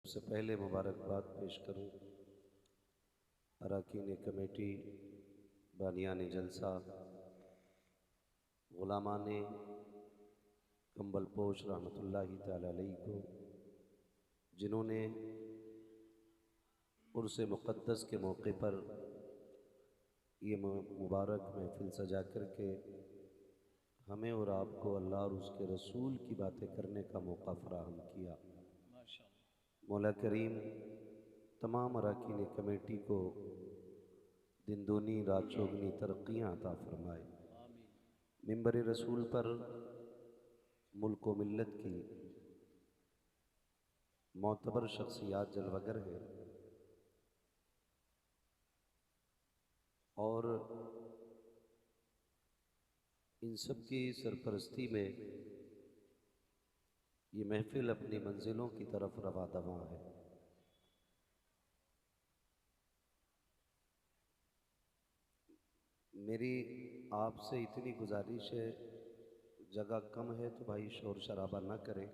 सबसे पहले मुबारकबाद पेश करूं अरकान कमेटी, बानियान जलसा, गुलामान कंबल पोश रहमतुल्लाहि ताला अलैहि को, जिन्होंने उर्स मुक़द्दस के मौके पर ये मुबारक महफिल सजा करके हमें और आपको अल्लाह और उसके रसूल की बातें करने का मौका फराहम किया। मौला करीम तमाम अरकान कमेटी को दिन दूनी रात चौगनी तरक्कियाँ अता फरमाए। मिंबर रसूल पर मुल्क व मिल्लत की मोतबर शख्सियात जलवगर हैं और इन सब की सरपरस्ती में ये महफिल अपनी मंजिलों की तरफ रवा दवा है। मेरी आपसे इतनी गुजारिश है, जगह कम है तो भाई शोर शराबा ना करें,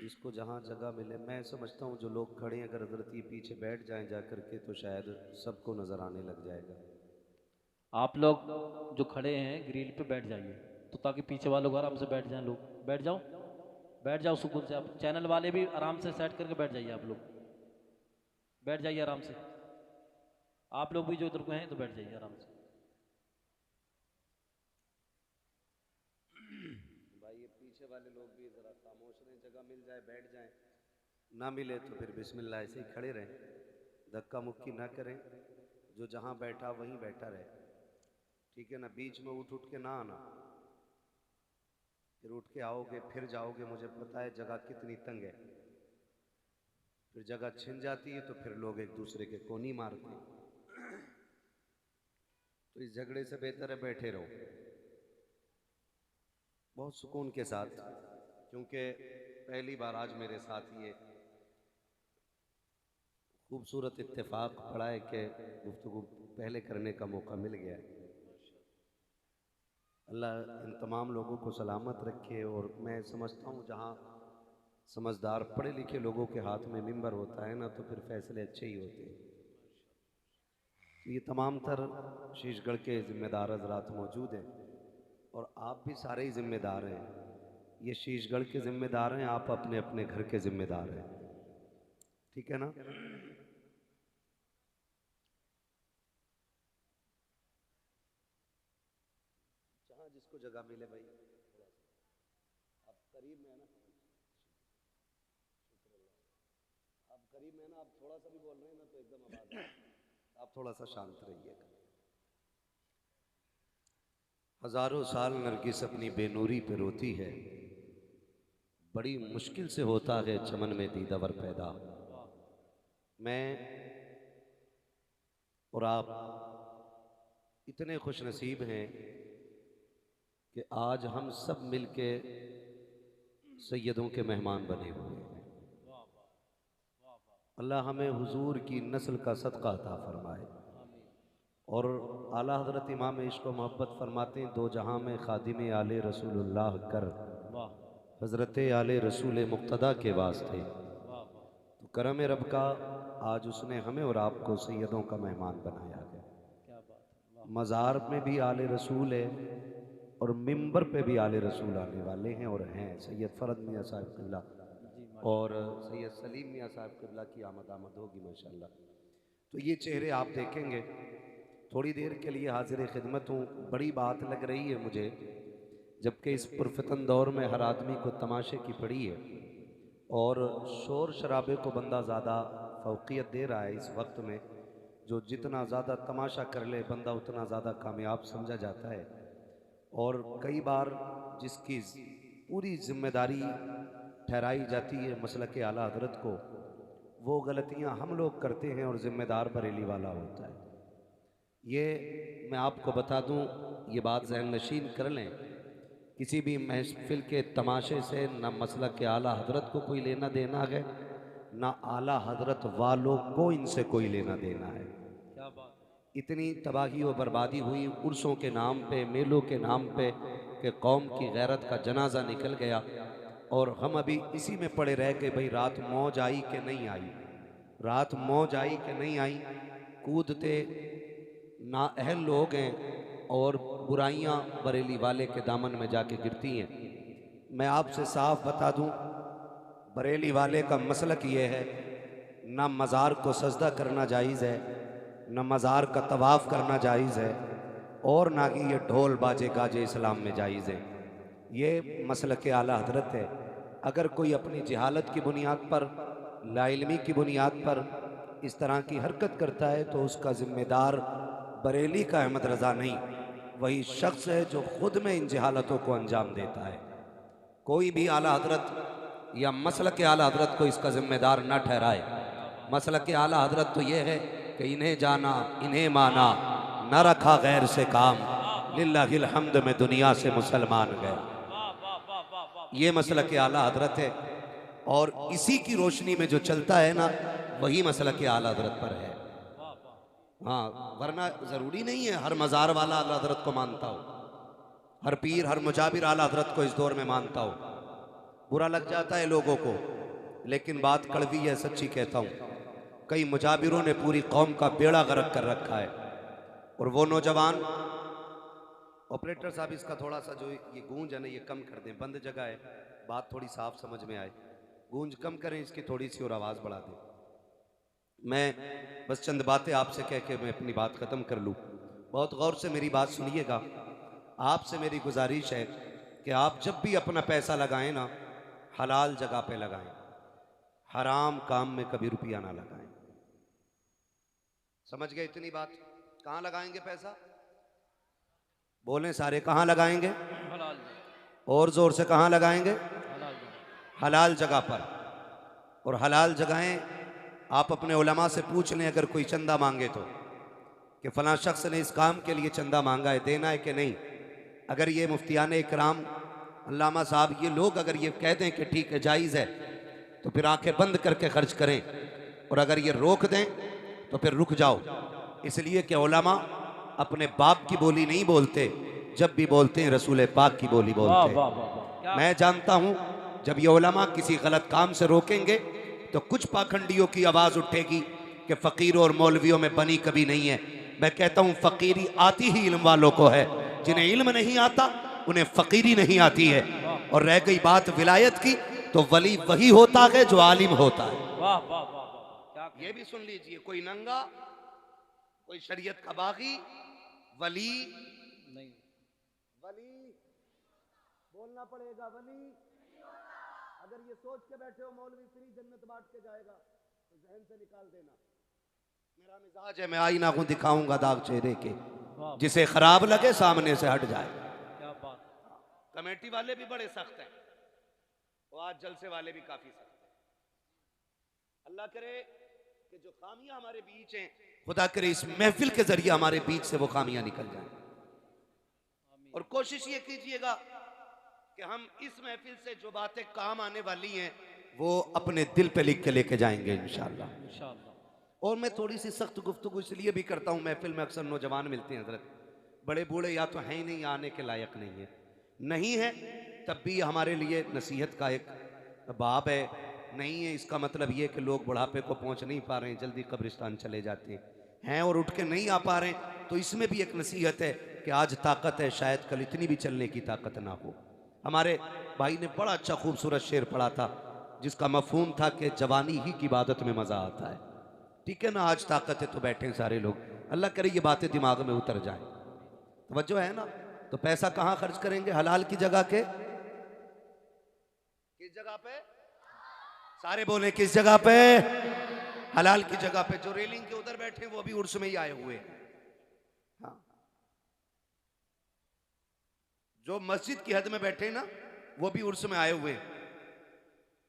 जिसको जहाँ जगह मिले। मैं समझता हूँ जो लोग खड़े हैं अगर हजरत ये पीछे बैठ जाएं जा करके तो शायद सबको नज़र आने लग जाएगा। आप लोग जो खड़े हैं ग्रिल पे बैठ जाइए, तो ताकि पीछे वालों को आराम से बैठ जाएं। लोग बैठ जाओ, बैठ जाओ सुकून से। आप चैनल वाले भी आराम से सेट करके बैठ जाइए। आप लोग बैठ जाइए आराम से। आप लोग भी जो इधर को हैं तो बैठ जाइए आराम से। भाई ये पीछे वाले लोग भी ज़रा खामोश रहें, जगह मिल जाए बैठ जाएं, ना मिले तो फिर बिस्मिल्लाह ऐसे ही खड़े रहें, धक्का मुक्की ना करें। जो जहाँ बैठा वहीं बैठा रहे, ठीक है ना। बीच में उठ उठ के ना आना, फिर उठ के आओगे फिर जाओगे। मुझे पता है जगह कितनी तंग है, फिर जगह छिन जाती है तो फिर लोग एक दूसरे के कोनी मारते हैं। तो इस झगड़े से बेहतर है बैठे रहो बहुत सुकून के साथ, क्योंकि पहली बार आज मेरे साथ ये खूबसूरत इत्तेफाक पड़ा है कि गुफ्तगू पहले करने का मौका मिल गया है। अल्लाह इन तमाम लोगों को सलामत रखे। और मैं समझता हूँ जहाँ समझदार पढ़े लिखे लोगों के हाथ में मिंबर होता है ना, तो फिर फैसले अच्छे ही होते हैं। तो ये तमाम तर शीशगढ़ के ज़िम्मेदार हजरात मौजूद हैं और आप भी सारे ही ज़िम्मेदार हैं। ये शीशगढ़ के ज़िम्मेदार हैं, आप अपने अपने घर के ज़िम्मेदार हैं, ठीक है ना। जहाँ जिसको जगह मिले भाई, थोड़ा सा आप करीब में है ना, आप करीब में है ना, आप थोड़ा सा भी बोल रहे हैं ना तो एकदम आवाज है। आप थोड़ा सा शांत रहिएगा। हजारों साल नरगिस अपनी बेनूरी पे रोती है, बड़ी मुश्किल से होता है चमन में दीदावर पैदा। मैं और आप इतने खुश नसीब हैं कि आज हम सब मिलके सैयदों के मेहमान बने हुए हैं। अल्लाह हमें हुजूर की नस्ल का सदका अता फरमाए। और आला हजरत इमाम इश्क व मोहब्बत फरमाते हैं, दो जहां में खादिम आले रसूलुल्लाह कर, हजरत आले रसूल मुक्तदा के वास्ते। तो करम रब का आज उसने हमें और आपको सैयदों का मेहमान बनाया है। मज़ार में भी आले रसूल है और मिंबर पे भी आले रसूल आने वाले हैं और हैं। सैयद फरद मियाँ साहब क़िबला और सैयद सलीम मियाँ साहब क़िबला की आमद आमद होगी माशाल्लाह। तो ये चेहरे आप देखेंगे। थोड़ी देर के लिए हाजिर खिदमत हूँ। बड़ी बात लग रही है मुझे, जबकि इस पुरफतन दौर में हर आदमी को तमाशे की पड़ी है और शोर शराबे को बंदा ज़्यादा फौकियत दे रहा है इस वक्त में। जो जितना ज़्यादा तमाशा कर ले बंदा उतना ज़्यादा कामयाब समझा जाता है। और कई बार जिसकी पूरी जिम्मेदारी ठहराई जाती है मसलक आला हजरत को, वो गलतियां हम लोग करते हैं और जिम्मेदार बरेली वाला होता है। ये मैं आपको बता दूं, ये बात जहन नशीन कर लें, किसी भी महफिल के तमाशे से न मसलक के आला हजरत को कोई लेना देना है, ना आला हजरत वालों को इनसे कोई लेना देना है। इतनी तबाही व बर्बादी हुई उर्सों के नाम पे, मेलों के नाम पे, कि कौम की गैरत का जनाजा निकल गया और हम अभी इसी में पड़े रह गए, भाई रात मौज आई कि नहीं आई, रात मौज आई कि नहीं आई। कूदते नाअहल लोग हैं और बुराइयां बरेली वाले के दामन में जाके गिरती हैं। मैं आपसे साफ बता दूं, बरेली वाले का मसलक ये है, ना मज़ार को सजदा करना जायज़ है, न मज़ार का तवाफ़ करना जायज़ है, और ना कि ये ढोल बाजे गाजे इस्लाम में जायज़ है। ये मसलक आला हज़रत है। अगर कोई अपनी जहालत की बुनियाद पर, लाइल्मी की बुनियाद पर इस तरह की हरकत करता है तो उसका ज़िम्मेदार बरेली का अहमद रज़ा नहीं, वही शख्स है जो ख़ुद में इन जहालतों को अंजाम देता है। कोई भी आला हज़रत या मसलक आला हज़रत को इसका ज़िम्मेदार न ठहराए। मसलक आला हज़रत तो ये है कि इन्हें जाना, इन्हें माना, न रखा गैर से काम, लिल्लाहिल हम्द में दुनिया से मुसलमान गए। ये मसलक आला हज़रत है, और इसी की रोशनी में जो चलता है ना, वही मसलक आला हज़रत पर है। हाँ, वरना ज़रूरी नहीं है हर मज़ार वाला आला हज़रत को मानता हो, हर पीर हर मुजाबिर आला हज़रत को इस दौर में मानता हो। बुरा लग जाता है लोगों को, लेकिन बात कड़वी है, सच्ची कहता हूँ। कई मुजाबिरों ने पूरी कौम का बेड़ा गर्क कर रखा है, और वो नौजवान, ऑपरेटर साहब इसका थोड़ा सा जो ये गूंज है ना, ये कम कर दें, बंद जगह है, बात थोड़ी साफ समझ में आए, गूंज कम करें इसकी थोड़ी सी और आवाज़ बढ़ा दें। मैं बस चंद बातें आपसे कह के मैं अपनी बात ख़त्म कर लूँ। बहुत गौर से मेरी बात सुनिएगा। आपसे मेरी गुजारिश है कि आप जब भी अपना पैसा लगाएं ना, हलाल जगह पे लगाएं, हराम काम में कभी रुपया ना लगाएं। समझ गए इतनी बात? कहाँ लगाएंगे पैसा? बोलें सारे, कहाँ लगाएंगे? हलाल और जोर से, कहाँ लगाएंगे? हलाल हलाल जगह पर। और हलाल जगहें आप अपने उलमा से पूछ लें, अगर कोई चंदा मांगे तो, कि फलां शख्स ने इस काम के लिए चंदा मांगा है, देना है कि नहीं। अगर ये मुफ्तियान इकराम, अल्लामा साहब, ये लोग अगर ये कह दें कि ठीक है जायज़ है, तो फिर आंखें बंद करके खर्च करें, और अगर ये रोक दें तो फिर रुक जाओ। इसलिए कि उलमा अपने बाप की बोली नहीं बोलते, जब भी बोलते हैं रसूल पाक की बोली बोलते हैं। मैं जानता हूँ जब ये उलमा किसी गलत काम से रोकेंगे तो कुछ पाखंडियों की आवाज़ उठेगी कि फ़कीरों और मौलवियों में बनी कभी नहीं है। मैं कहता हूँ फ़कीरी आती ही इल्म वालों को है, जिन्हें इल्म नहीं आता उन्हें फ़कीरी नहीं आती है। और रह गई बात विलायत की, तो वली वही होता है जो आलिम होता है। वाह वाह वाह वाह, ये भी सुन लीजिए, कोई नंगा, कोई शरीयत का बागी, वली नहीं, वली बोलना पड़ेगा, वली। अगर ये सोच के बैठे हो मौलवी फ्री जन्नत बांट के जाएगा, तो जहन से निकाल देना। मेरा मिजाज है, मैं आईना को दिखाऊंगा दाग चेहरे के, जिसे खराब लगे सामने से हट जाए। क्या बात। कमेटी वाले भी बड़े सख्त हैं, और आज जलसे वाले भी काफी सख्त हैं। अल्लाह करे कि जो खामियां हमारे बीच हैं, खुदा करे इस महफिल के जरिए हमारे बीच से वो खामियां निकल जाएं। और कोशिश ये कीजिएगा कि हम इस महफिल से जो बातें काम आने वाली हैं वो अपने दिल पे लिख के लेके जाएंगे इंशाअल्लाह। और मैं थोड़ी सी सख्त गुफ्तगू इसलिए भी करता हूँ, महफिल में अक्सर नौजवान मिलते हैं हजरत, बड़े बूढ़े या तो हैं ही नहीं, आने के लायक नहीं है, नहीं है तब भी हमारे लिए नसीहत का एक बाब है। नहीं है इसका मतलब ये कि लोग बुढ़ापे को पहुँच नहीं पा रहे हैं, जल्दी कब्रिस्तान चले जाते हैं और उठ के नहीं आ पा रहे हैं, तो इसमें भी एक नसीहत है कि आज ताकत है, शायद कल इतनी भी चलने की ताकत ना हो। हमारे भाई ने बड़ा अच्छा खूबसूरत शेर पढ़ा था, जिसका मफहूम था कि जवानी ही की इबादत में मज़ा आता है। ठीक है ना, आज ताकत है तो बैठे हैं सारे लोग, अल्लाह करे ये बातें दिमाग में उतर जाएं। तवज्जो है ना? तो पैसा कहाँ खर्च करेंगे? हलाल की जगह के, किस जगह पे? सारे बोले किस जगह पे? हलाल की जगह पे। जो रेलिंग के उधर बैठे वो भी उर्स में ही आए हुए हैं। हाँ, जो मस्जिद की हद में बैठे ना वो भी उर्स में आए हुए हैं।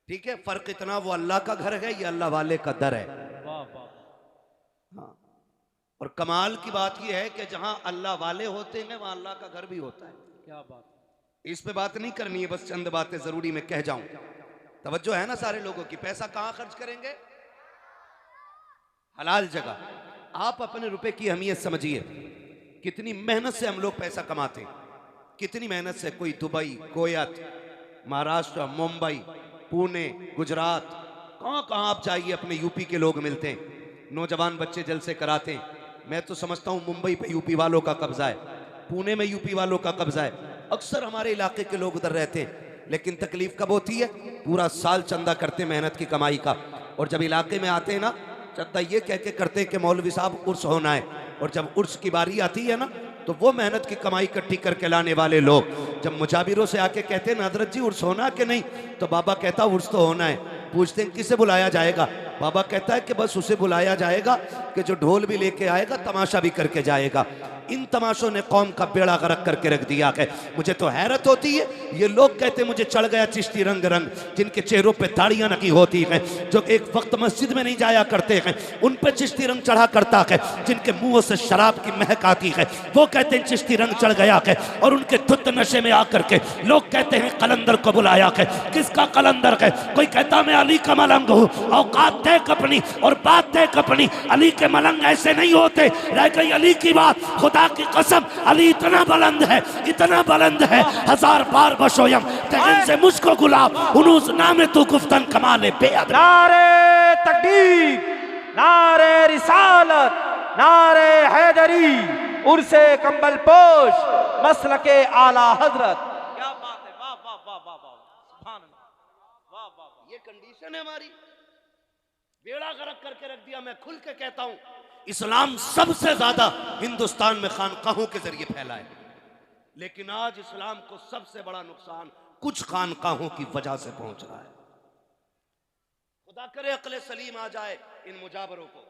ठीक है, फर्क इतना, वो अल्लाह का घर है, ये अल्लाह वाले का दर है। हाँ, और कमाल की बात यह है कि जहां अल्लाह वाले होते हैं वहां अल्लाह का घर भी होता है। क्या बात। इस पे बात नहीं करनी है, बस चंद बातें जरूरी मैं कह जाऊं। तवज्जो है ना सारे लोगों की? पैसा कहां खर्च करेंगे? हलाल जगह। आप अपने रुपए की अहमियत समझिए, कितनी मेहनत से हम लोग पैसा कमाते हैं, कितनी मेहनत से। कोई दुबई, कोयत, महाराष्ट्र, मुंबई, पुणे, गुजरात, कहाँ कहाँ आप जाइए अपने यूपी के लोग मिलते हैं, नौजवान बच्चे जलसे कराते हैं। मैं तो समझता हूँ मुंबई पे यूपी वालों का कब्जा है, पुणे में यूपी वालों का कब्जा है। अक्सर हमारे इलाके के लोग उधर रहते हैं, लेकिन तकलीफ कब होती है? पूरा साल चंदा करते मेहनत की कमाई का, और जब इलाके में आते हैं ना, चंदा ये कह के करते हैं कि मौलवी साहब उर्स होना है, और जब उर्स की बारी आती है ना, तो वो मेहनत की कमाई इकट्ठी करके लाने वाले लोग जब मुजाबिरों से आके कहते हैं ना हजरत जी उर्स होना कि नहीं, तो बाबा कहता उर्स तो होना है। पूछते हैं किसे बुलाया जाएगा? बाबा कहता है कि बस उसे बुलाया जाएगा कि जो ढोल भी लेके आएगा, तमाशा भी करके जाएगा। इन तमाशों ने कौम का बेड़ा गर्क करके रख दिया है। मुझे तो हैरत होती है, ये लोग कहते हैं मुझे चढ़ गया चिश्ती रंग रंग, जिनके चेहरों पे दाढ़ियां नकी होती हैं, जो एक वक्त मस्जिद में नहीं जाया करते हैं, उन पे चिश्ती रंग चढ़ा करता है, जिनके मुंह से शराब की महक आती है, वो कहते हैं चिश्ती रंग चढ़ गया है, और उनके धुत नशे में आकर के लोग कहते हैं कलंदर को बुलाया है। किसका कलंदर है? कोई कहता मैं अली का मलंग हूँ, औकात देख अपनी और बात देख अपनी। अली के मलंग ऐसे नहीं होते। रह गई अली की बात, खुदा की कसम अली इतना बुलंद है, इतना बुलंद है, हजार बार बशोयम तहन से मुझको गुलाब उनूस नाम तू गुफ्तन कमाले बेअद। नारे तकबीर, नारे रिसालत, नारे हैदरी, उर्से कंबल पोश, मसलके आला हजरत। क्या बात है, वाह वाह वाह वाह वाह, सुभान अल्लाह, वाह वाह वाह। ये कंडीशन है हमारी, बेड़ा गर्क करके रख दिया। मैं खुल के कहता हूं, इस्लाम सबसे ज्यादा हिंदुस्तान में खानकाहों के जरिए फैला है, लेकिन आज इस्लाम को सबसे बड़ा नुकसान कुछ खानकाहों की वजह से पहुंच रहा है। खुदा करे अक्ल सलीम आ जाए इन मुजाबरों को,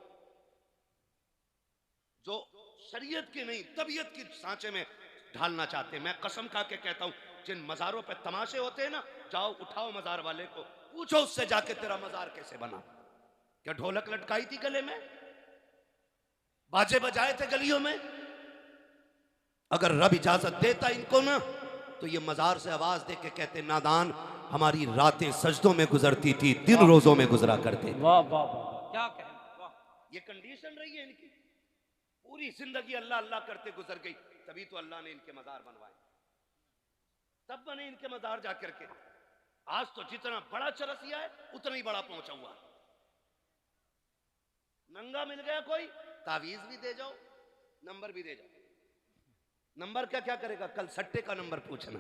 जो शरीयत की नहीं तबीयत की सांचे में ढालना चाहते हैं। मैं कसम खा के कहता हूं, जिन मजारों पे तमाशे होते हैं ना, जाओ उठाओ मजार वाले को, पूछो उससे जाके तेरा मजार कैसे बना? क्या ढोलक लटकाई थी गले में? बाजे बजाए थे गलियों में? अगर रब इजाजत देता इनको ना, तो ये मजार से आवाज दे के कहते नादान हमारी रातें सजदों में गुजरती थी, दिन रोजों में गुजरा करते। वाह वाह वाह, क्या कहें, वाह। ये कंडीशन रही है इनकी, पूरी जिंदगी अल्लाह अल्लाह करते गुजर गई, तभी तो अल्लाह ने इनके मजार बनवाए, तब बने इनके मजार जाकर के। आज तो जितना बड़ा चरसिया है उतना ही बड़ा पहुंचा हुआ। नंगा मिल गया कोई, तावीज भी दे जाओ, नंबर भी दे जाओ। नंबर क्या क्या करेगा? कल सट्टे का नंबर पूछना।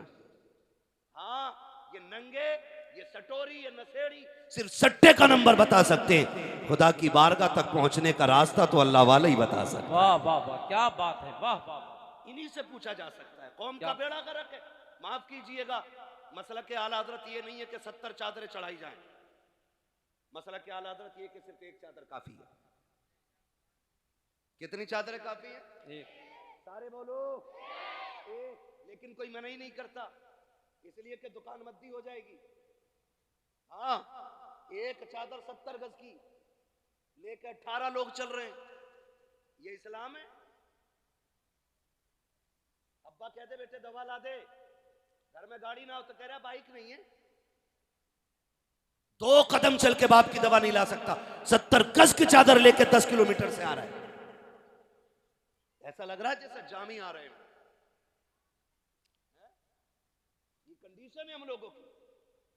हाँ, ये नंगे, ये सटोरी, ये नशेड़ी सिर्फ सट्टे का नंबर बता सकते हैं। खुदा की बारगाह तक पहुंचने का रास्ता तो अल्लाह वाला ही बता सकते हैं। वाह वाह वाह, क्या बात है, वाह वाह। इन्हीं से पूछा जा सकता है। कौम का बेड़ा गर्क है। माफ कीजिएगा, मसला के आला हजरत ये नहीं है कि 70 चादरें चढ़ाई जाएं। मसला के आला हजरत ये कि सिर्फ एक चादर काफी है। कितनी चादरें काफी है? एक। सारे बोलो एक। लेकिन कोई मना ही नहीं करता, इसलिए कि दुकान मद्दी हो जाएगी। हाँ, एक चादर 70 गज की लेकर 18 लोग चल रहे हैं, ये इस्लाम है? अब्बा कहते बेटे दवा ला दे, घर में गाड़ी ना हो तो कह रहा बाइक नहीं है। 2 कदम चल के बाप की दवा नहीं ला सकता, 70 गज की चादर लेके 10 किलोमीटर से आ रहा है। ऐसा लग रहा है जैसे जामी आ रहे हैं। ये कंडीशन है हम लोगों की।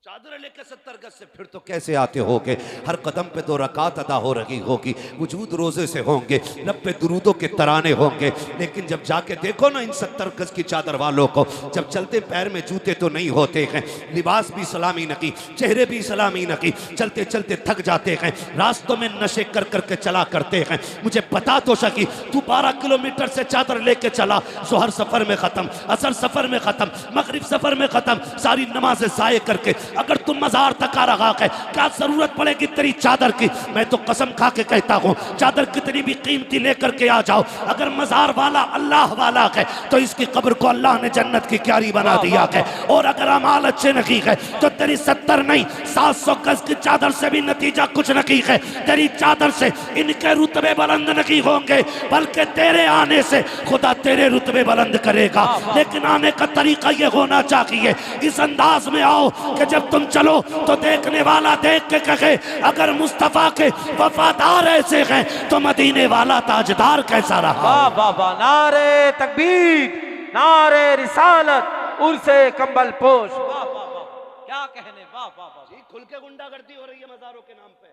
चादर लेकर 70 गज से फिर तो कैसे आते होगे? हर कदम पे 2 रकात अदा हो रही होगी, वजूद रोजे से होंगे, लब पे दुरूदों के तराने होंगे। लेकिन जब जाके देखो ना इन 70 गज की चादर वालों को, जब चलते पैर में जूते तो नहीं होते हैं, लिबास भी सलामी नकी, चेहरे भी सलामी नकी, चलते चलते थक जाते हैं, रास्तों में नशे कर करके चला करते हैं। मुझे बता तो सकी, तू 12 किलोमीटर से चादर लेके चला, जोहर सफर में खत्म, असर सफर में खत्म, मगरिब सफर में खत्म, सारी नमाजें ज़ाये करके अगर तुम मजार तक आ रहा है, क्या जरूरत पड़ेगी तेरी चादर की? मैं तो कसम खा के कहता हूँ, चादर कितनी भी कीमती लेकर के आ जाओ, अगर मजार वाला अल्लाह वाला है तो इसकी कब्र को अल्लाह ने जन्नत की क्यारी बना दिया है। और अगर अमाल अच्छे नहीं है तो तेरी 70 नहीं 700 गज की चादर से भी नतीजा कुछ नहीं है। तेरी चादर से इनके रुतबे बुलंद नहीं होंगे, बल्कि तेरे आने से खुदा तेरे रुतबे बुलंद करेगा। लेकिन आने का तरीका ये होना चाहिए, इस अंदाज में आओ कि जब तुम चलो तो देखने वाला देख के कहे अगर मुस्तफा के वफादार ऐसे हैं तो मदीने वाला ताजदार कैसा रहा। वाह वाह वाह, नारे तकबीर, नारे रिसालत, उर्से कंबल पोश। वाह वाह वाह, क्या कहने, वाह वाह वाह। जी खुल के गुंडागर्दी हो रही है मज़ारों के नाम पे।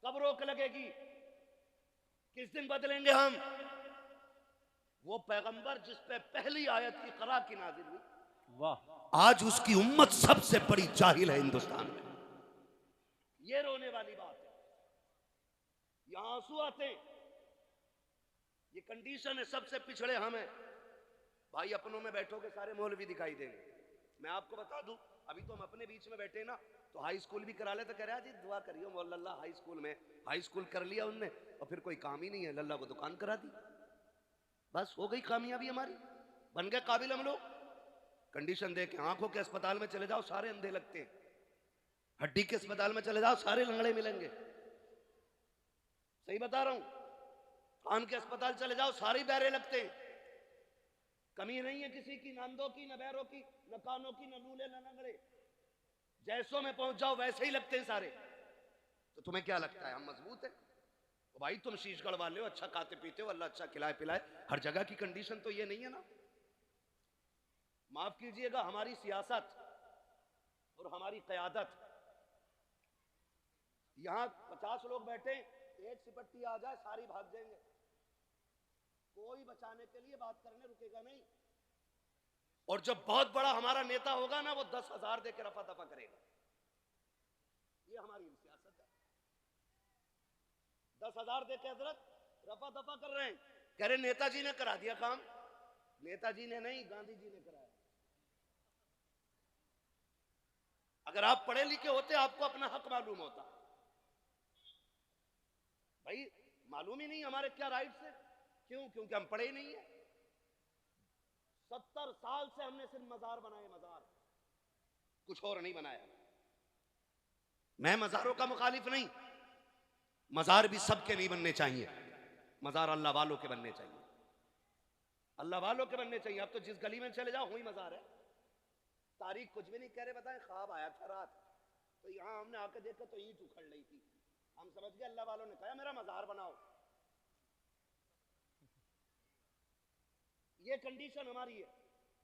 कब रोक लगेगी? किस दिन बदलेंगे हम? वो पैगंबर जिस पे पहली आयत इक़रा की नाज़िल हुई, वाह। आज उसकी उम्मत सबसे बड़ी जाहिल है हिंदुस्तान में। ये रोने वाली बात है, यहां आंसू आते हैं। ये कंडीशन है, सबसे पिछड़े हम हैं भाई। अपनों में बैठोगे सारे मौलवी दिखाई देंगे। मैं आपको बता दूं, अभी तो हम अपने बीच में बैठे ना, तो हाई स्कूल भी करा ले तो कह रहा जी दुआ करियो मौला हाई स्कूल में। हाई स्कूल कर लिया उनने और फिर कोई काम ही नहीं है, लल्ला को दुकान करा दी, बस हो गई कामयाबी हमारी, बन गए काबिल हम लोग। कंडीशन देख, आंखों के अस्पताल में चले जाओ सारे अंधे लगते हैं, हड्डी के अस्पताल में चले जाओ सारे लंगड़े मिलेंगे, सही बता रहा हूं। कान के अस्पताल चले जाओ सारे बहरे लगते हैं, कमी नहीं है किसी की, न अंधों की, न बहरों की, न कानों की, न लूले, न लंगड़े। जैसों में पहुंच जाओ वैसे ही लगते हैं सारे। तो तुम्हें क्या लगता है हम मजबूत है? तो भाई तुम शीशगढ़ वाले हो, अच्छा खाते पीते हो, अल्लाह अच्छा खिलाए पिलाए, हर जगह की कंडीशन तो ये नहीं है ना। माफ कीजिएगा, हमारी सियासत और हमारी क़यादत, यहां 50 लोग बैठे, एक सिपट्टी आ जाए सारी भाग जाएंगे, कोई बचाने के लिए बात करने रुकेगा नहीं। और जब बहुत बड़ा हमारा नेता होगा ना, वो 10,000 देकर रफा दफा करेगा। ये हमारी सियासत है। 10,000 देकर हजरत रफा दफा कर रहे हैं, कह रहे नेताजी ने करा दिया काम। नेताजी ने नहीं, गांधी जी ने कराया। अगर आप पढ़े लिखे होते आपको अपना हक मालूम होता। भाई मालूम ही नहीं हमारे क्या राइट्स है, क्यों? क्योंकि हम पढ़े ही नहीं है। 70 साल से हमने सिर्फ मजार बनाए, मजार, कुछ और नहीं बनाया। मैं मजारों का मुखालिफ नहीं, मजार भी सबके नहीं बनने चाहिए, मजार अल्लाह वालों के बनने चाहिए, अल्लाह वालों के बनने चाहिए। अब तो जिस गली में चले जाओ वही मजार है। तारीख कुछ भी नहीं कह रहे, बताएं ख्वाब आया था रात, तो यहां हमने आकर देखा तो ईंट उखड़ रही थी, हम समझ गए अल्लाह वालों ने कहा मेरा मजार बनाओ। ये कंडीशन हमारी है।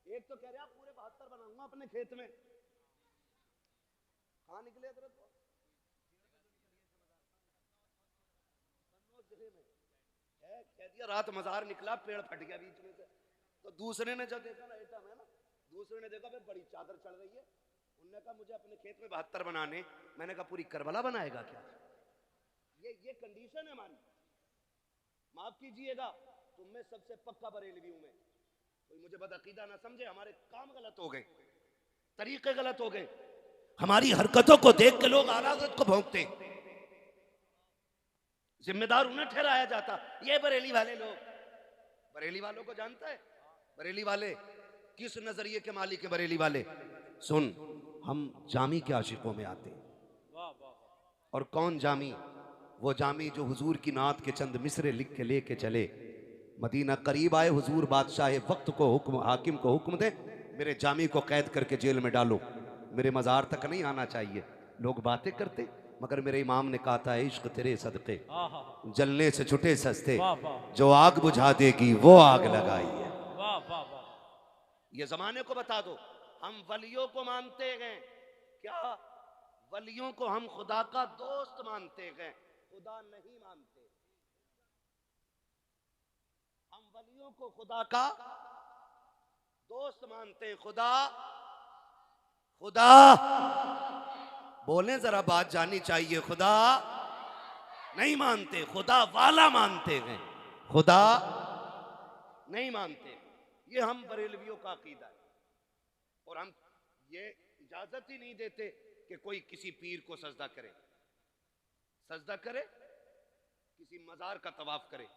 एक तो कह रहे आप पूरे 72 बनाऊंगा अपने खेत में, कहां निकले हजरत? में है, कह दिया रात मजार निकला, पेड़ फट गया बीच में से। तो दूसरे ने जब देखा ना, एटम है ना, दूसरे ने देखा बड़ी चादर चढ़ रही है, उन्होंने कहा मुझे अपने खेत में 72 बनाने। मैंने कहा पूरी करबला बनाएगा क्या? ये कंडीशन है हमारी। माफ कीजिएगा, तुम में सबसे पक्का बरेलवी हूं मैं, कोई मुझे बदअकीदा ना समझे। हमारे काम गलत हो गए, तरीके गलत हो गए, हमारी हरकतों को देख के लोग आला हज़रत को भौंकते, जिम्मेदार उन्हें ठहराया जाता। ये बरेली वाले लोग, बरेली वालों को जानता है? बरेली वाले किस नजरिए के मालिक है? बरेली वाले सुन, हम जामी के आशिकों में आते हैं। और कौन जामी? वो जामी जो हुजूर की नात के चंद मिसरे लिख के लेके चले, मदीना करीब आए, हुजूर बादशाह वक्त को हुक्म, हाकिम को हुक्म दे मेरे जामी को कैद करके जेल में डालो, मेरे मज़ार तक नहीं आना चाहिए। लोग बातें करते, मगर मेरे इमाम ने कहा था इश्क तेरे सदके जलने से छुटे सस्ते, जो आग बुझा देगी वो आग लगाई है। ये जमाने को बता दो, हम वलियों को मानते हैं क्या? वलियों को हम खुदा का दोस्त मानते हैं, खुदा नहीं मानते। हम वलियों को खुदा का दोस्त मानते हैं, खुदा खुदा बोले जरा, बात जानी चाहिए। खुदा नहीं मानते, खुदा वाला मानते हैं, खुदा नहीं मानते। ये हम बरेलवियों का अकीदा है। और हम ये इजाजत ही नहीं देते कि कोई किसी पीर को सजदा करे, सजदा करे, किसी मजार का तवाफ करे।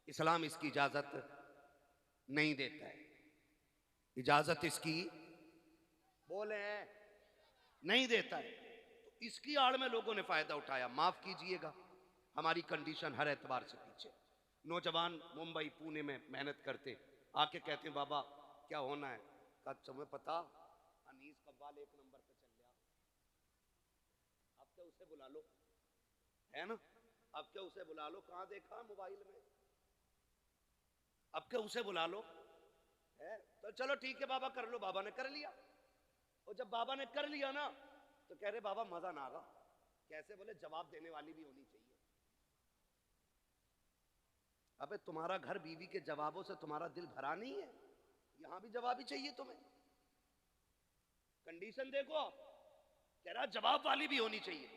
इस्लाम इसकी इजाजत नहीं देता है। इजाजत इसकी बोले नहीं देता है। तो इसकी आड़ में लोगों ने फायदा उठाया। माफ कीजिएगा, हमारी कंडीशन हर एतबार से पीछे। नौजवान मुंबई पुणे में मेहनत करते, आके कहते हैं बाबा क्या होना है? कहा तुम्हें पता अनीस कव्वाल 1 नंबर पे चल गया, अब क्या उसे बुला लो, है ना? अब क्या उसे बुला लो, कहां देखा? मोबाइल में। अब क्या उसे बुला लो, है तो चलो ठीक है बाबा कर लो। बाबा ने कर लिया और जब बाबा ने कर लिया ना तो कह रहे बाबा मजा ना आगा। कैसे? बोले जवाब देने वाली भी होनी चाहिए। अबे तुम्हारा घर बीवी के जवाबों से तुम्हारा दिल भरा नहीं है? यहां भी जवाब ही चाहिए तुम्हें। कंडीशन देखो, कह रहा जवाब वाली भी होनी चाहिए,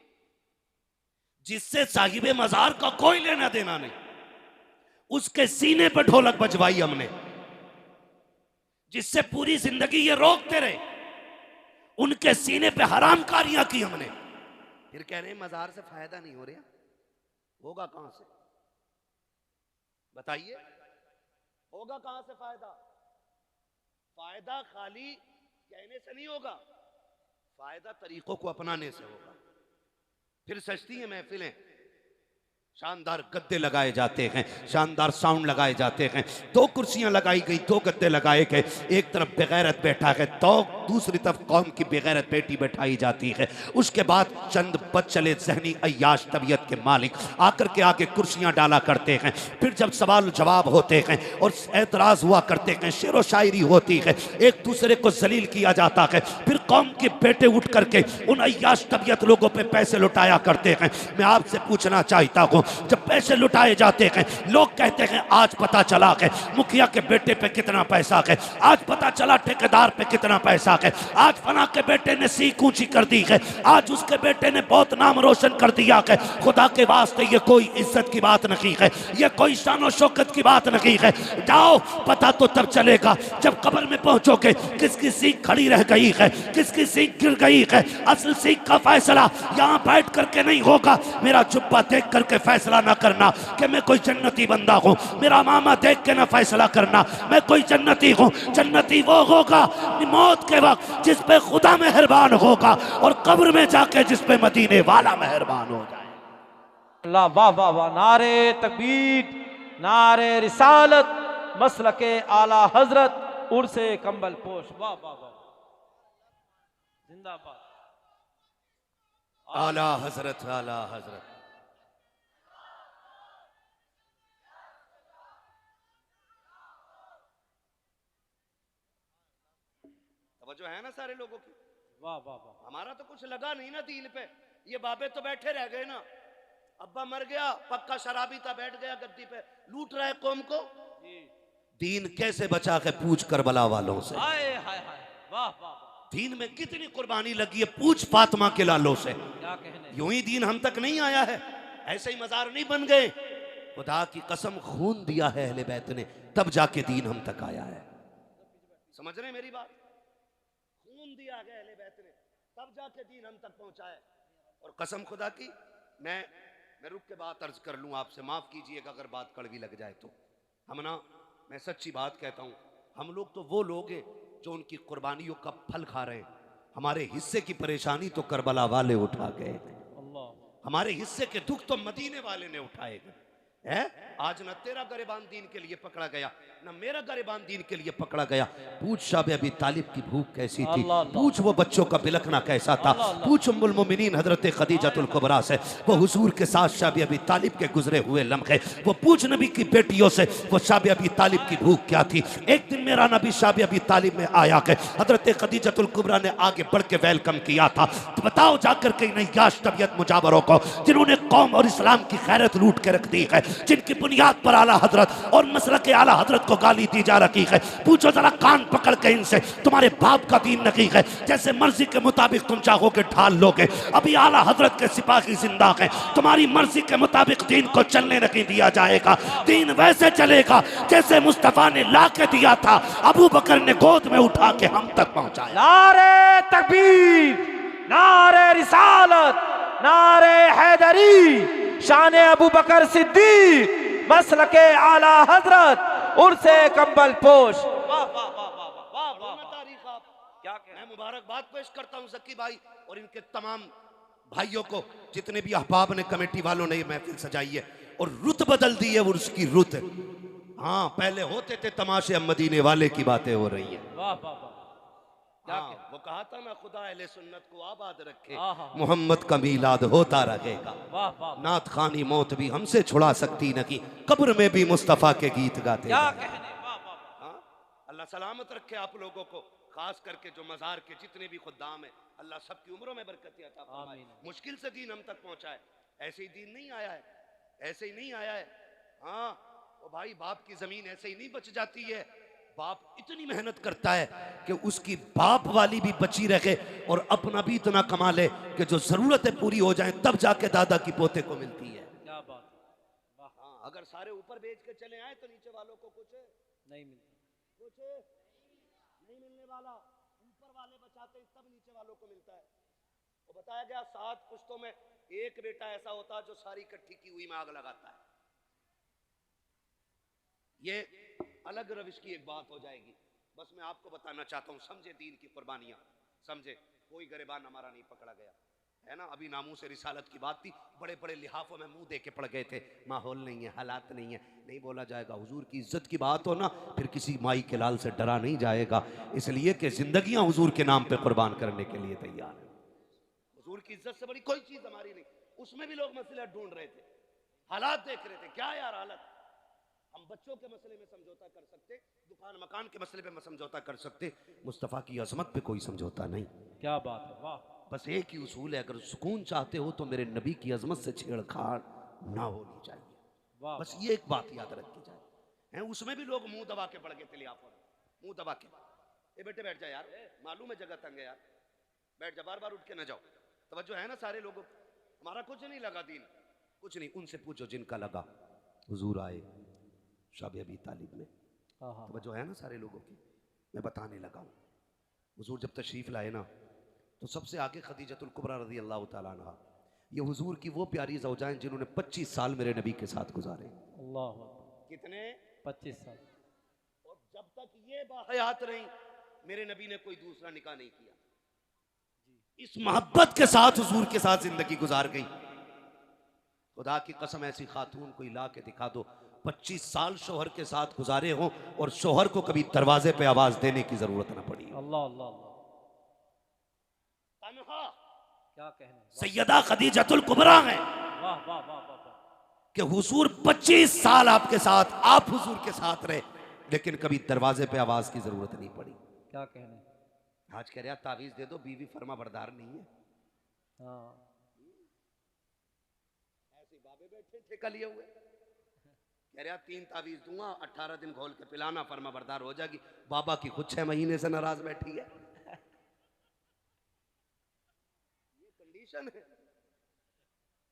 जिससे साहिबे मजार का कोई लेना देना नहीं। उसके सीने पर ढोलक बजवाई हमने, जिससे पूरी जिंदगी ये रोकते रहे। उनके सीने पे हरामकारियां की हमने। फिर कह रहे मजार से फायदा नहीं हो रहा। होगा कहां से? बताइए, होगा कहां से फायदा? फायदा खाली कहने से नहीं होगा, फायदा तरीकों को अपनाने से होगा। फिर सजती हैं महफिलें, शानदार गद्दे लगाए जाते हैं, शानदार साउंड लगाए जाते हैं, 2 कुर्सियां लगाई गई, 2 गद्दे लगाए गए, एक तरफ बेगैरत बैठा है तो दूसरी तरफ कौम की बेगैरत बेटी बैठाई जाती है। उसके बाद चंद बदचले ज़हनी अय्याश तबीयत के मालिक आकर के आगे कुर्सियां डाला करते हैं। फिर जब सवाल जवाब होते हैं और एतराज़ हुआ करते हैं, शेर व शायरी होती है, एक दूसरे को जलील किया जाता है। फिर कौम के बेटे उठ करके उन अय्याश तबीयत लोगों पे पैसे लुटाया करते हैं। मैं आपसे पूछना चाहता हूँ, जब पैसे लुटाए जाते हैं, लोग कहते हैं आज पता चला है मुखिया के बेटे पे कितना पैसा है, आज पता चला ठेकेदार पे कितना पैसा है, आज फना के बेटे ने सीख ऊंची कर दी है, आज उसके बेटे ने बहुत नाम रोशन कर दिया है। खुदा के वास्ते ये कोई इज्जत की बात नहीं है, ये कोई शान और शौकत की बात नहीं है। जाओ, पता तो तब चलेगा जब कब्र में पहुंचोगे किसकी सीख खड़ी रह गई है, किसकी सीख गिर गई है। असल सीख का फैसला यहाँ बैठ करके नहीं होगा। मेरा जुब्बा देख करके फैसला ना करना कि मैं कोई जन्नती बंदा हूँ, मेरा मामा देख के ना फैसला करना मैं कोई जन्नती हूँ। जन्नती वो होगा मौत के वक्त जिस पे खुदा मेहरबान होगा, और कब्र में जाके जिस पे मदीने वाला मेहरबान हो जाए। अल्लाह, वाह वाह वाह। नारे तकबीर, नारे रिसालत, मसलके आला हजरत, उर्से कंबल पोश। वाह वाह वाह, जिंदाबाद। आला हजरत, आला हजरत। जो है ना सारे लोगों की, वाह वाह वाह। हमारा तो कुछ लगा नहीं ना दीन पे। ये बाबे तो बैठे रह गए ना। अब्बा मर गया, पक्का शराबी था, बैठ गया गद्दी पे, लूट रहा है कौम को। दीन कैसे बचा के पूछ करबला वालों से। हाय हाय हाय, वाह वाह वाह। दीन में कितनी कुर्बानी लगी है, पूछ फातिमा के लालों से। क्या कहने, यूं ही दीन हम तक नहीं आया है, ऐसे ही मजार नहीं बन गए। खुदा की कसम खून दिया है अहले बैत ने, तब जाके दीन हम तक आया है। समझ रहे मेरी बात? खून दिया है अहले बैत ने, तब जाके दीन हम तक पहुंचा है। और कसम खुदा की, मैं रुक के बात अर्ज कर लूं आपसे, माफ कीजिएगा अगर बात कड़वी लग जाए तो। हम ना, मैं सच्ची बात कहता हूं, हम लोग तो वो लोग हैं जो उनकी कुर्बानियों का फल खा रहे हैं। हमारे हिस्से की परेशानी तो करबला वाले उठा गए, हमारे हिस्से के दुख तो मदीने वाले ने उठाए गए। है आज न तेरा गरिबान दीन के लिए पकड़ा गया, न मेरा गरिबान दीन के लिए पकड़ा गया। पूछ शाबे अबी तालिब की भूख कैसी थी, पूछ वो बच्चों का बिलखना कैसा था, पूछ उम्मुल मोमिनीन हजरत खदीजतुल कुबरा से वो हुजूर के साथ शाबे अबी तालिब के गुजरे हुए लम्हे, वो पूछ नबी की बेटियों से वो शाबे अबी तालिब की भूख क्या थी। एक दिन मेरा नबी शाबे अबी तालिब में आया के हजरत खदीजतुल कुबरा ने आगे बढ़ के वेलकम किया था। तो बताओ जाकर के नय्याश तबीयत मुजावरों को, जिन्होंने कौम और इस्लाम की खैरत लूट के रख दी है, जिनकी बुनियाद पर आला हजरत और मसलक के आला हजरत को गाली दी जा रही है। पूछो जरा कान पकड़ के इनसे, तुम्हारे बाप का दीन नहीं है, जैसे मर्जी के मुताबिक तुम चाहोगे ढाल लोगे। अभी आला हजरत के सिपाही जिंदा है, तुम्हारी मर्जी के मुताबिक दीन को चलने नहीं दिया जाएगा। दीन वैसे चलेगा जैसे मुस्तफा ने ला के दिया था, अबू बकर ने गोद में उठा के हम तक पहुंचाया। नारे तकबीर, नारे रिसालत, नारे हैदरी, शान अबू बकर सिद्दीक, मसलके आला हजरत, उर्से कंबल पोश। वाह वाह वाह वाह वाह वाह वाह। तारीख आप क्या कह, मैं मुबारकबाद पेश करता हूं जक्की भाई और इनके तमाम भाइयों को, जितने भी अहबाब ने, कमेटी वालों ने ये महफिल सजाई है और रुत बदल दी है वो उसकी रुत। हाँ, पहले होते थे तमाशे, अब मदीने वाले की बातें हो रही है। वाह वाह वाह। हाँ, वो कहा था ना, खुदा अहले सुन्नत को आबाद रखे, मोहम्मद का मीलाद होता रहेगा। नात खानी मौत भी हमसे छुड़ा सकती नहीं, कब्र में भी मुस्तफा के गीत गाते। क्या कहने, अल्लाह सलामत रखे आप लोगों को, खास करके जो मज़ार के जितने भी खुद्दाम है, अल्लाह सबकी उम्रों में बरकत अता फरमाए। मुश्किल से दीन हम तक पहुंचा है, ऐसे ही दीन नहीं आया है, ऐसे ही नहीं आया है। हाँ ओ भाई, बाप की जमीन ऐसे ही नहीं बच जाती है। बाप इतनी मेहनत करता है कि उसकी बाप वाली भी बची रहे और अपना भी इतना कमा ले कि जो जरूरतें पूरी हो जाएं तब जाके दादा की पोते को मिलती है। क्या बात, वाह। हाँ, अगर सारे ऊपर बेच के चले आए तो नीचे वालों को कुछ नहीं मिलता, कुछ नहीं मिलने वाला। ऊपर वाले बचाते हैं तब नीचे वालों को मिलता है। वो बताया गया 7 पुश्तों में एक बेटा ऐसा होता है जो सारी इकट्ठी की हुई में आग लगाता है। ये अलग रविश की एक बात हो जाएगी। बस मैं आपको बताना चाहता हूँ, समझे दीन की कुर्बानियां, समझे। कोई गरिबान हमारा नहीं पकड़ा गया है ना। अभी नामू से रिसालत की बात थी, बड़े बड़े लिहाफों में मुंह दे के पड़ गए थे। माहौल नहीं है, हालात नहीं है, नहीं बोला जाएगा। हुजूर की इज्जत की बात हो ना, फिर किसी माई के लाल से डरा नहीं जाएगा, इसलिए कि जिंदगियां हुजूर के नाम पे कुर्बान करने के लिए तैयार है। हुजूर की इज्जत से बड़ी कोई चीज हमारी नहीं। उसमें भी लोग मसले ढूंढ रहे थे, हालात देख रहे थे। क्या यार हालत, हम बच्चों के मसले में समझौता कर सकते, दुकान मकान के मसले पे समझौता कर सकते, मुस्तफ़ा की अजमत पे कोई समझौता नहीं। क्या बात है, वाह। बस एक ही उसूल है, अगर सुकून चाहते हो तो मेरे नबी की अजमत से छेड़छाड़ ना होनी चाहिए। वाह, बस ये एक बात याद रखी जाए। हैं उसमें भी लोग मुंह दबा के पड़ गए थे लियाफों में, मुंह दबा के। ए बेटे बैठ जा यार, मालूम है जगह तंग है यार, बैठ जा, बार बार उठ के ना जाओ। तवज्जो है ना सारे लोगों, हमारा कुछ नहीं लगा दीन, कुछ नहीं। उनसे पूछो जिनका लगा। हुजूर आए शाबी अबी तालिब में, तवज्जो है ना सारे लोगों की। मैं बताने लगा हूँ, हुजूर जब तशरीफ लाए ना तो सबसे आगे खदीजतुल कुबरा रज़ी अल्लाह ताला अन्हा, ये हुजूर की वो प्यारी ज़ौजाएं जिन्होंने 25 साल मेरे नबी के साथ गुजारे। अल्लाह, कितने? 25 साल। और जब तक ये बाहयात रही, मेरे नबी ने कोई दूसरा निकाह नहीं किया। इस मोहब्बत के साथ हुजूर के साथ जिंदगी गुजार गई। खुदा की कसम, ऐसी खातून कोई ला के दिखा दो 25 साल शोहर के साथ गुजारे हो और शोहर को कभी दरवाजे पे आवाज देने की जरूरत ना पड़ी। अल्लाह अल्लाह अल्लाह, तन्हा क्या कहने, सैयदा खदीजतुल कुबरा है वाह वाह वाह वाह वाह। कि हुजूर 25 साल आपके साथ, आप हुजूर के साथ रहे, लेकिन कभी दरवाजे पे आवाज की जरूरत नहीं पड़ी। क्या कहने, आज कह रहा तावीज दे दो, बीवी फर्मा बरदार नहीं है। हाँ। ऐसे बाबे बैठे ठेका लिए हुए, कह रहा 3 तावीज दूंगा, 18 दिन घोल के पिलाना, फर्मा बरदार हो जाएगी। बाबा की खुद 6 महीने से नाराज बैठी है। ये कंडीशन है,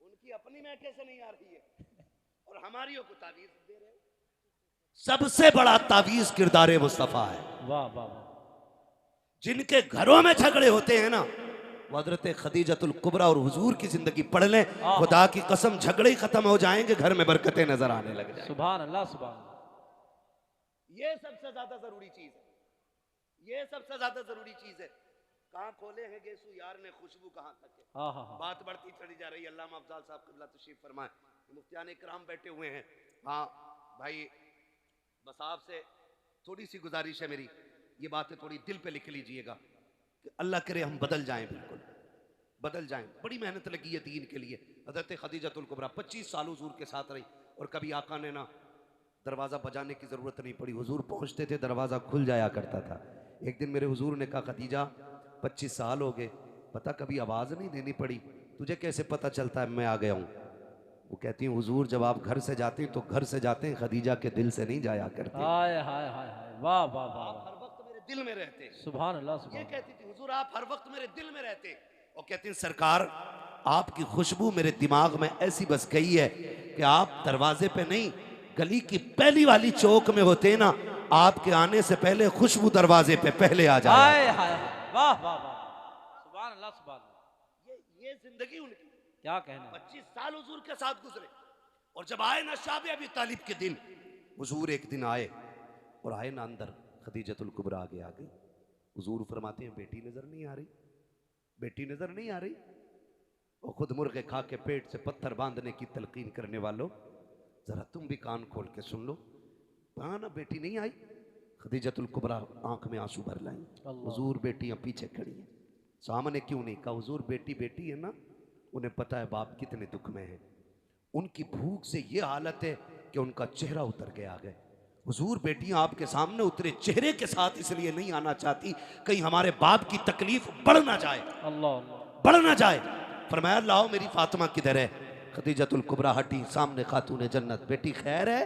उनकी अपनी मैके से नहीं आ रही है और हमारियों को तावीज दे रहे। सबसे बड़ा तावीज किरदार मुस्तफा है। वाह वाह वाह। जिनके घरों में झगड़े होते हैं ना, हज़रत खदीजतुल कुबरा और हुजूर की जिंदगी पढ़ लें, खुदा की कसम झगड़े ही खत्म हो जाएंगे, घर में बरकतें नजर आने लग जाएंगी। सुभान अल्लाह, सुभान अल्लाह। ये सबसे ज्यादा जरूरी चीज है, ये सबसे ज्यादा जरूरी चीज है। कहाँ खोले हैं गेसु यार ने खुशबू कहाँ तक है। हाँ हाँ हाँ। बात बढ़ती चली जा रही है। अल्लामा अफजाल साहब क़िबला तशरीफ फरमाए, मुफ्तियान इकराम बैठे हुए हैं। हाँ भाई, बस आपसे थोड़ी सी गुजारिश है मेरी, ये बातें थोड़ी दिल पे लिख लीजिएगा कि अल्लाह करे हम बदल जाएं, बिल्कुल बदल जाएं। बड़ी मेहनत लगी है दीन के लिए। हज़रत खदीजतुल कुबरा 25 साल हुजूर के साथ रही और कभी आका ने ना दरवाज़ा बजाने की ज़रूरत नहीं पड़ी। हुजूर पहुँचते थे, दरवाज़ा खुल जाया करता था। एक दिन मेरे हुजूर ने कहा, खदीजा 25 साल हो गए, पता कभी आवाज़ नहीं देनी पड़ी, तुझे कैसे पता चलता है मैं आ गया हूँ? वो कहती हैं, हुजूर जब आप घर से जाते हैं तो घर से जाते हैं, खदीजा के दिल से नहीं जाया करते। हाय हाय हाय हाय, वाह वाह वाह। हर वक्त मेरे दिल में रहते। सुभान अल्लाह, ये सुभान। कहती थी, हुजूर आप हर वक्त मेरे दिल में रहते। और कहती हैं, सरकार आपकी खुशबू मेरे दिमाग में ऐसी बस गई है कि आप दरवाजे पे नहीं, गली की पहली वाली चौक में होते ना, आपके आने से पहले खुशबू दरवाजे पे पहले आ जाए। हाय हाय, वाह वाह वाह, सुभान अल्लाह, सुभान अल्लाह। ये जिंदगी उनकी, क्या कहना। 25 साल हुजूर के साथ गुजरे। और जब आए ना शाबी अबी तालिब के दिन, हुजूर एक दिन आए और आए ना अंदर, खदीजतुल कुबरा आगे आ गई। हुजूर फरमाते हैं, बेटी नजर नहीं आ रही, बेटी नजर नहीं आ रही। और खुद मुर्गे खा के पेट से पत्थर बांधने की तलकीन करने वालों, जरा तुम भी कान खोल के सुन लो। ना बेटी नहीं आई। खदीजतुल कुबरा आंख में आंसू भर लाई। हुजूर बेटियां पीछे खड़ी हैं, सामने क्यों नहीं? कहा, हुजूर बेटी बेटी है ना, उन्हें पता है बाप कितने दुख में है। उनकी भूख से ये हालत है कि उनका चेहरा उतर के आ गए। हुजूर बेटियां आपके सामने उतरे चेहरे के साथ इसलिए नहीं आना चाहती कहीं हमारे बाप की तकलीफ बढ़ ना जाए, अल्लाह अल्लाह। बढ़ ना जाए। फरमाया लाओ मेरी फातिमा किधर है। खदीजतुल कुबरा हटी, सामने खातून जन्नत, बेटी खैर है?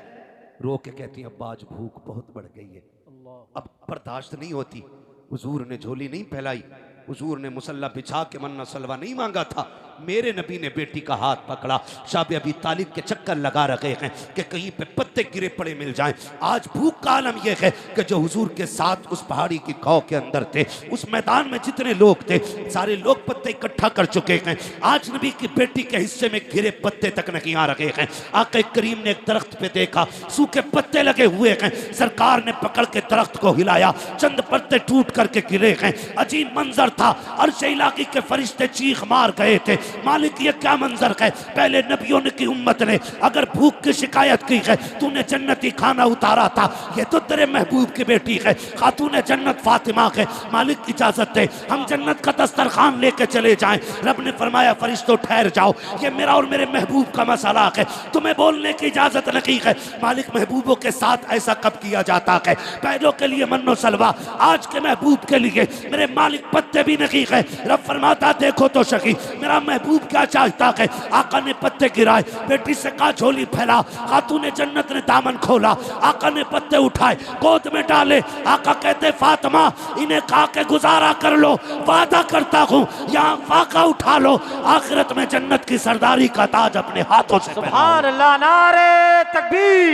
रो के कहती है अब्बा आज भूख बहुत बढ़ गई है, अल्लाह। अब बर्दाश्त नहीं होती। हुजूर ने झोली नहीं फैलाई, हुजूर ने मुसल्ला बिछा के मन्ना सलवा नहीं मांगा था। मेरे नबी ने बेटी का हाथ पकड़ा। शाह अबी तालिब के चक्कर लगा रखे हैं कि कहीं पे पत्ते गिरे पड़े मिल जाएं। आज भूख का आलम यह है कि जो हुजूर के साथ उस पहाड़ी की खौ के अंदर थे, उस मैदान में जितने लोग थे सारे लोग पत्ते इकट्ठा कर चुके हैं। आज नबी की बेटी के हिस्से में गिरे पत्ते तक नहीं आ रखे हैं। आका करीम ने एक दरख्त पे देखा, सूखे पत्ते लगे हुए हैं। सरकार ने पकड़ के दरख्त को हिलाया, चंद पत्ते टूट करके गिरे हैं। अजीब मंजर था। अर्श इलाही के फरिश्ते चीख मार गए थे, मालिक ये क्या मंजर है। पहले नबियों ने की उम्मत ने अगर भूख की शिकायत की है, तूने जन्नती खाना उतारा था। ये तो तेरे महबूब की बेटी है, खातून जन्नत फातिमा है। मालिक इजाजत दे हम जन्नत का दस्तरखान लेके चले जाएं। रब ने फरमाया फरिश्तों ठहर जाओ, ये मेरा और मेरे महबूब का मसला है, तुम्हें बोलने की इजाजत नहीं है। मालिक महबूबों के साथ ऐसा कब किया जाता है। पहलों के लिए मन्नो सलवा, आज के महबूब के लिए मेरे मालिक पत्ते भी नहीं है। रब फरमाता देखो तो सकी मेरा महबूब क्या चाहता है। आका ने पत्ते गिराए, बेटी से कहा झोली फैला। खातून जन्नत ने दामन खोला, आका ने पत्ते उठाए गोद में डाले। आका कहते फातिमा इन्हें खा के गुजारा कर लो, वादा करता हूँ यहाँ फाका उठा लो, आखिरत में जन्नत की सरदारी का ताज अपने हाथों से सुभान अल्लाह। नारे तकबीर,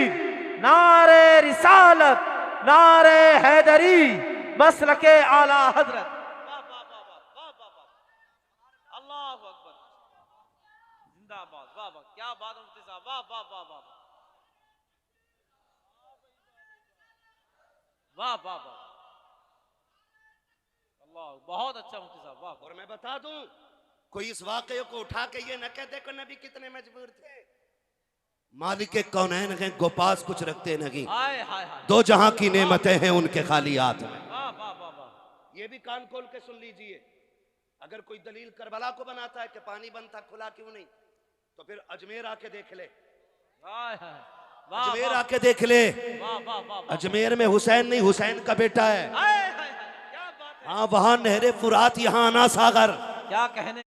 नारे रिसालत, नारे हैदरी, मसलके आला हजरत। अल्लाह अकबर, जिंदाबाद। वाह वाह, क्या बात है मुफ्ती साहब, वाह वाह वाह वाह वाह वाह वाह, अल्लाह बहुत अच्छा मुफ्ती साहब, वाह। और मैं बता दूं, कोई इस वाकये को उठा के ये न कहते कि नबी कितने मजबूर थे। मालिक के कौनैन हैं, गोपास कुछ रखते नहीं। हाय हाय हाय, दो जहां की नेमतें हैं उनके खाली हाथ में। वाह वाह वाह वाह। ये भी कान खोल के सुन लीजिए, अगर कोई दलील करबला को बनाता है कि पानी बनता खुला क्यों नहीं, तो फिर अजमेर आके देख ले। हाय हाय, वाह अजमेर आके देख ले। वाह वाह वाह। अजमेर में हुसैन नहीं, हुसैन का बेटा है। हाय हाय हाय, क्या बात है। हाँ वहां नहरे फुरात, यहाँ आना सागर। क्या कहने